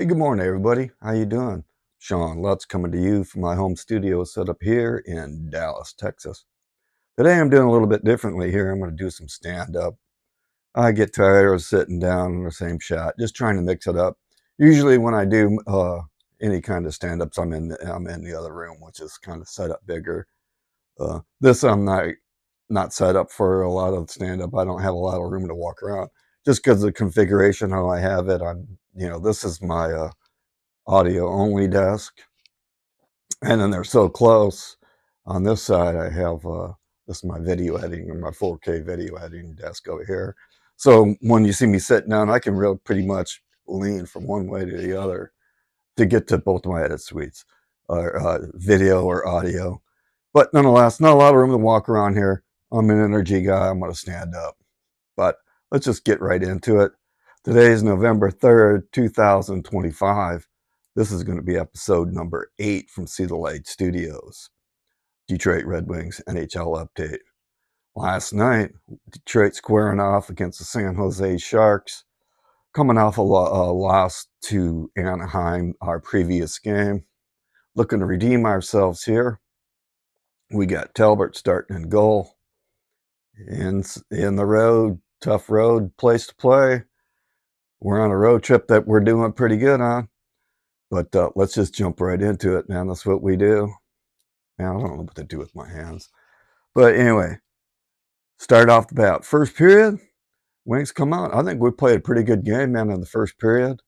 Hey, good morning, everybody. How you doing? Sean Lutz coming to you from my home studio set up here in Dallas, Texas. Today I'm doing a little bit differently here. I'm going to do some stand-up. I get tired of sitting down in the same shot, just trying to mix it up. Usually when I do any kind of stand-ups, I'm in the other room, which is kind of set up bigger. This I'm not set up for a lot of stand-up. I don't have a lot of room to walk around just because of the configuration how I have it. This is my audio only desk, and then they're so close. On this side I have this is my video editing, or my 4K video editing desk over here. So when you see me sitting down, I can really pretty much lean from one way to the other to get to both my edit suites, or video or audio. But nonetheless, not a lot of room to walk around here. I'm an energy guy. I'm going to stand up. But let's just get right into it. Today is November 3rd, 2025. This is going to be episode number 8 from See the Light Studios. Detroit Red Wings NHL update. Last night, Detroit squaring off against the San Jose Sharks, coming off a loss to Anaheim, our previous game. Looking to redeem ourselves here. We got Talbot starting in goal. In the road, tough road, place to play. We're on a road trip that we're doing pretty good on. But let's just jump right into it, man. That's what we do. Man, I don't know what to do with my hands. But anyway, start off the bat. First period, Wings come out. I think we played a pretty good game, man, in the first period.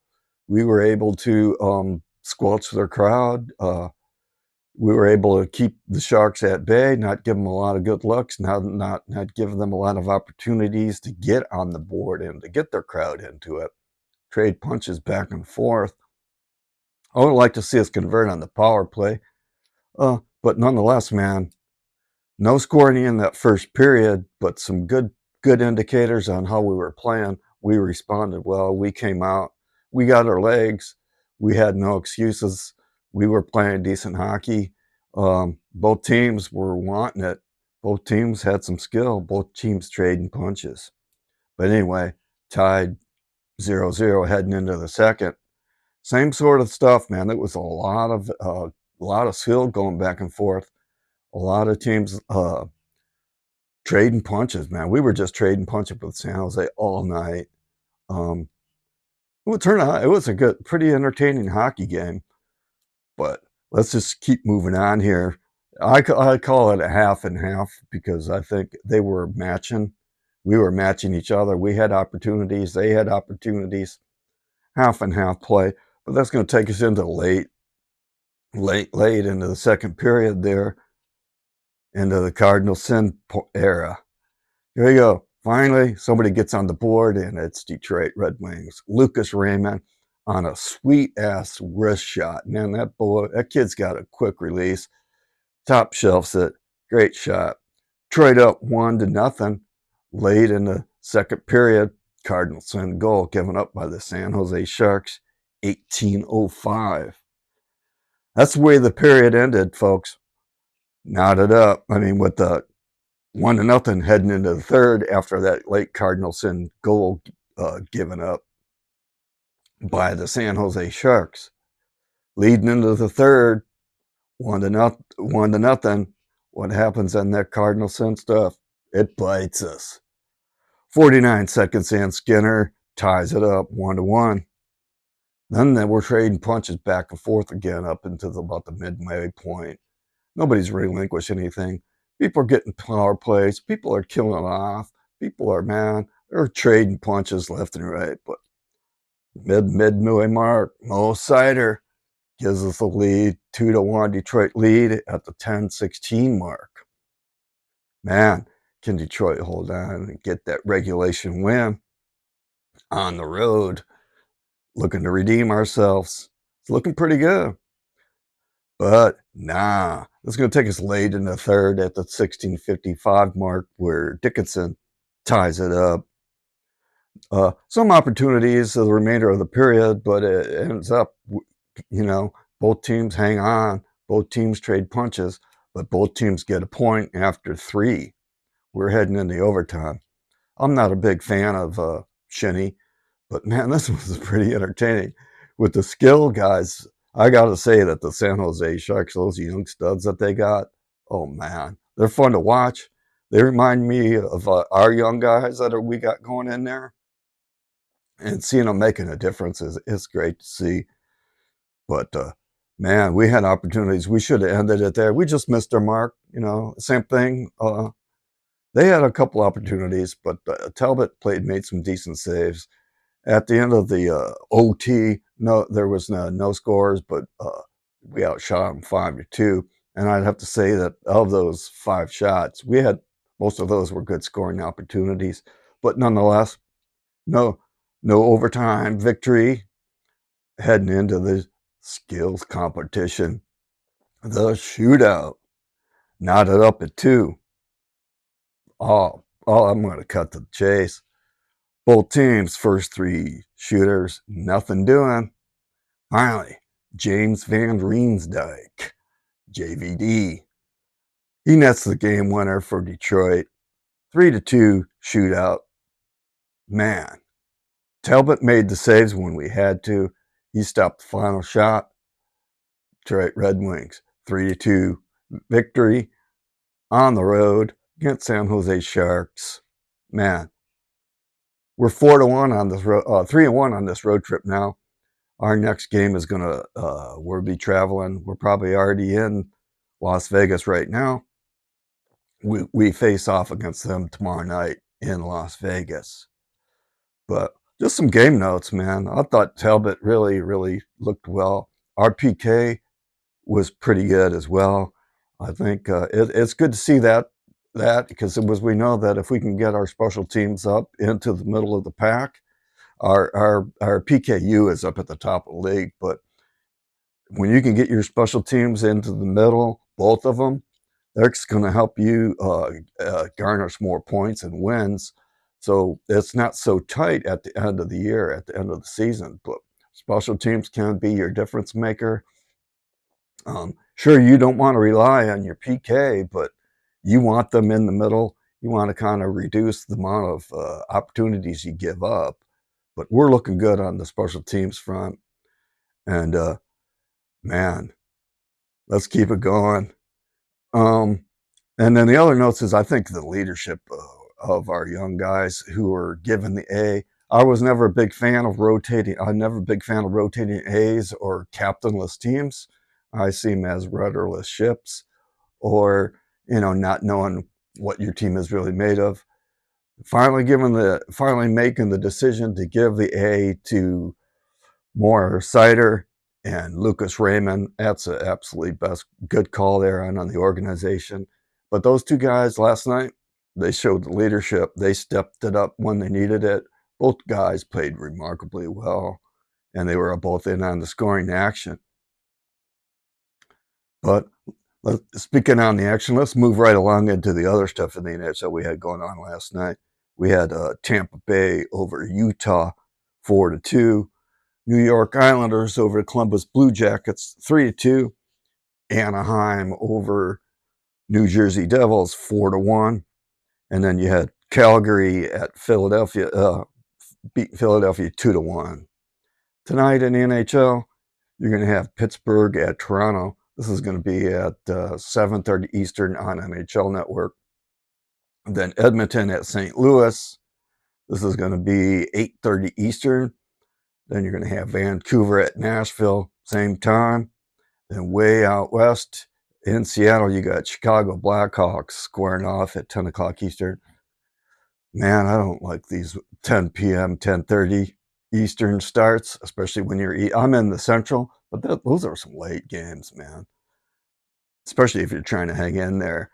We were able to squelch their crowd. We were able to keep the Sharks at bay, not give them a lot of good looks, not give them a lot of opportunities to get on the board and to get their crowd into it. Trade punches back and forth. I would like to see us convert on the power play. But nonetheless, man, no scoring in that first period, but some good indicators on how we were playing. We responded well. We came out. We got our legs. We had no excuses. We were playing decent hockey. Both teams were wanting it. Both teams had some skill. Both teams trading punches. But anyway, tied 0-0 heading into the second. Same sort of stuff, man. It was a lot of skill going back and forth. A lot of teams trading punches, man. We were just trading punches with San Jose all night. It turned out it was a good, pretty entertaining hockey game. But let's just keep moving on here. I call it a half and half because I think they were matching. We were matching each other. We had opportunities. They had opportunities. Half and half play. But that's going to take us into late into the second period there, into the Cardinal sin era. Here we go. Finally, somebody gets on the board, and it's Detroit Red Wings. Lucas Raymond on a sweet-ass wrist shot. Man, that kid's got a quick release. Top shelves it. Great shot. Detroit up 1-0 late in the second period. Cardinal sin goal given up by the San Jose Sharks, 18:05. That's the way the period ended, folks. Knotted up. I mean, with the 1-0 heading into the third after that late Cardinal sin goal given up by the San Jose Sharks. Leading into the third, 1-0. What happens on that Cardinal sin stuff? It bites us. 49 seconds in, Skinner ties it up 1-1. Then we're trading punches back and forth again up into about the midway point. Nobody's relinquished anything. People are getting power plays. People are killing off. People are, man, they're trading punches left and right. But midway mark, Mo Sider gives us the lead, 2-1 Detroit lead at the 10:16 mark. Man, can Detroit hold on and get that regulation win on the road? Looking to redeem ourselves. It's looking pretty good. But nah, it's going to take us late in the third at the 16:55 mark where Dickinson ties it up. Some opportunities of the remainder of the period, but it ends up, both teams hang on. Both teams trade punches, but both teams get a point after 3. We're heading into overtime. I'm not a big fan of Shinny, but man, this was pretty entertaining. with the skill guys, I got to say that the San Jose Sharks, those young studs that they got, oh man, they're fun to watch. They remind me of our young guys that we got going in there, and seeing them making a difference is great to see. But man, we had opportunities. We should have ended it there. We just missed our mark. You know, same thing. They had a couple opportunities, but Talbot made some decent saves. At the end of the OT, no, there was no scores, but we outshot them 5-2. And I'd have to say that of those 5 shots, we had most of those were good scoring opportunities. But nonetheless, no no overtime victory heading into the skills competition. The shootout knotted up at 2. I'm going to cut to the chase. Both teams' first 3 shooters, nothing doing. Finally, James Van Riensdijk, JVD. He nets the game winner for Detroit. 3-2 shootout. Man, Talbot made the saves when we had to. He stopped the final shot. Detroit Red Wings, 3-2 victory on the road against San Jose Sharks. Man, we're 4-1 on this 3-1 on this road trip now. Our next game is gonna we'll be traveling. We're probably already in Las Vegas right now. We face off against them tomorrow night in Las Vegas. But just some game notes, man. I thought Talbot really looked well. Our PK was pretty good as well. I think it's good to see that because we know that if we can get our special teams up into the middle of the pack, our PKU is up at the top of the league. But when you can get your special teams into the middle, both of them, that's going to help you garnish more points and wins. So it's not so tight at the end of the year, at the end of the season. But special teams can be your difference maker. Sure, you don't want to rely on your PK, but you want them in the middle. You want to kind of reduce the amount of opportunities you give up. But we're looking good on the special teams front. And man, let's keep it going. And then the other notes is I think the leadership of our young guys who are given the A. I was never a big fan of rotating. I'm never a big fan of rotating A's or captainless teams. I see them as rudderless ships, or not knowing what your team is really made of. Finally making the decision to give the A to Moore Sider and Lucas Raymond. That's an absolutely good call there on the organization. But those 2 guys last night, they showed the leadership. They stepped it up when they needed it. Both guys played remarkably well, and they were both in on the scoring action. But speaking on the action, let's move right along into the other stuff in the NHL we had going on last night. We had Tampa Bay over Utah, 4-2. New York Islanders over Columbus Blue Jackets, 3-2. Anaheim over New Jersey Devils, 4-1. And then you had Calgary at Philadelphia, beat Philadelphia 2-1. Tonight in the NHL, you're going to have Pittsburgh at Toronto. This is going to be at 7:30 Eastern on NHL Network. And then Edmonton at St. Louis. This is going to be 8:30 Eastern. Then you're going to have Vancouver at Nashville, same time. Then way out west in Seattle, you got Chicago Blackhawks squaring off at 10 o'clock Eastern. Man, I don't like these 10 p.m., 10:30 Eastern starts, especially when I'm in the Central, but those are some late games, man, especially if you're trying to hang in there.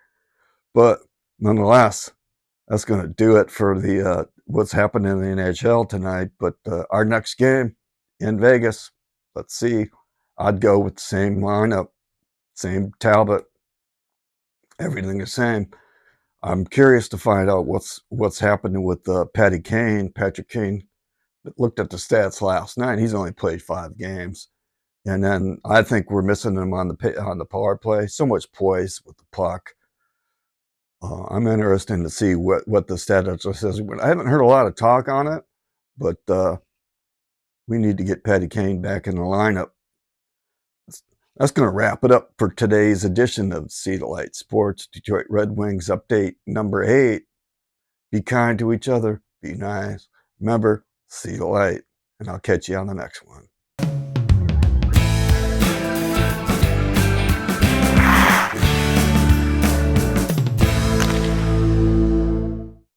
But nonetheless, that's going to do it for the what's happening in the NHL tonight. But our next game in Vegas, let's see. I'd go with the same lineup, same Talbot, everything the same. I'm curious to find out what's happening with Patrick Kane. Looked at the stats last night. He's only played 5 games, and then I think we're missing him on the power play. So much poise with the puck. I'm interested to see what the status says. I haven't heard a lot of talk on it, but We need to get Patty Kane back in the lineup. That's going to wrap it up for today's edition of See the Light Sports Detroit Red Wings Update number 8. Be kind to each other. Be nice. Remember, see the light. And I'll catch you on the next one.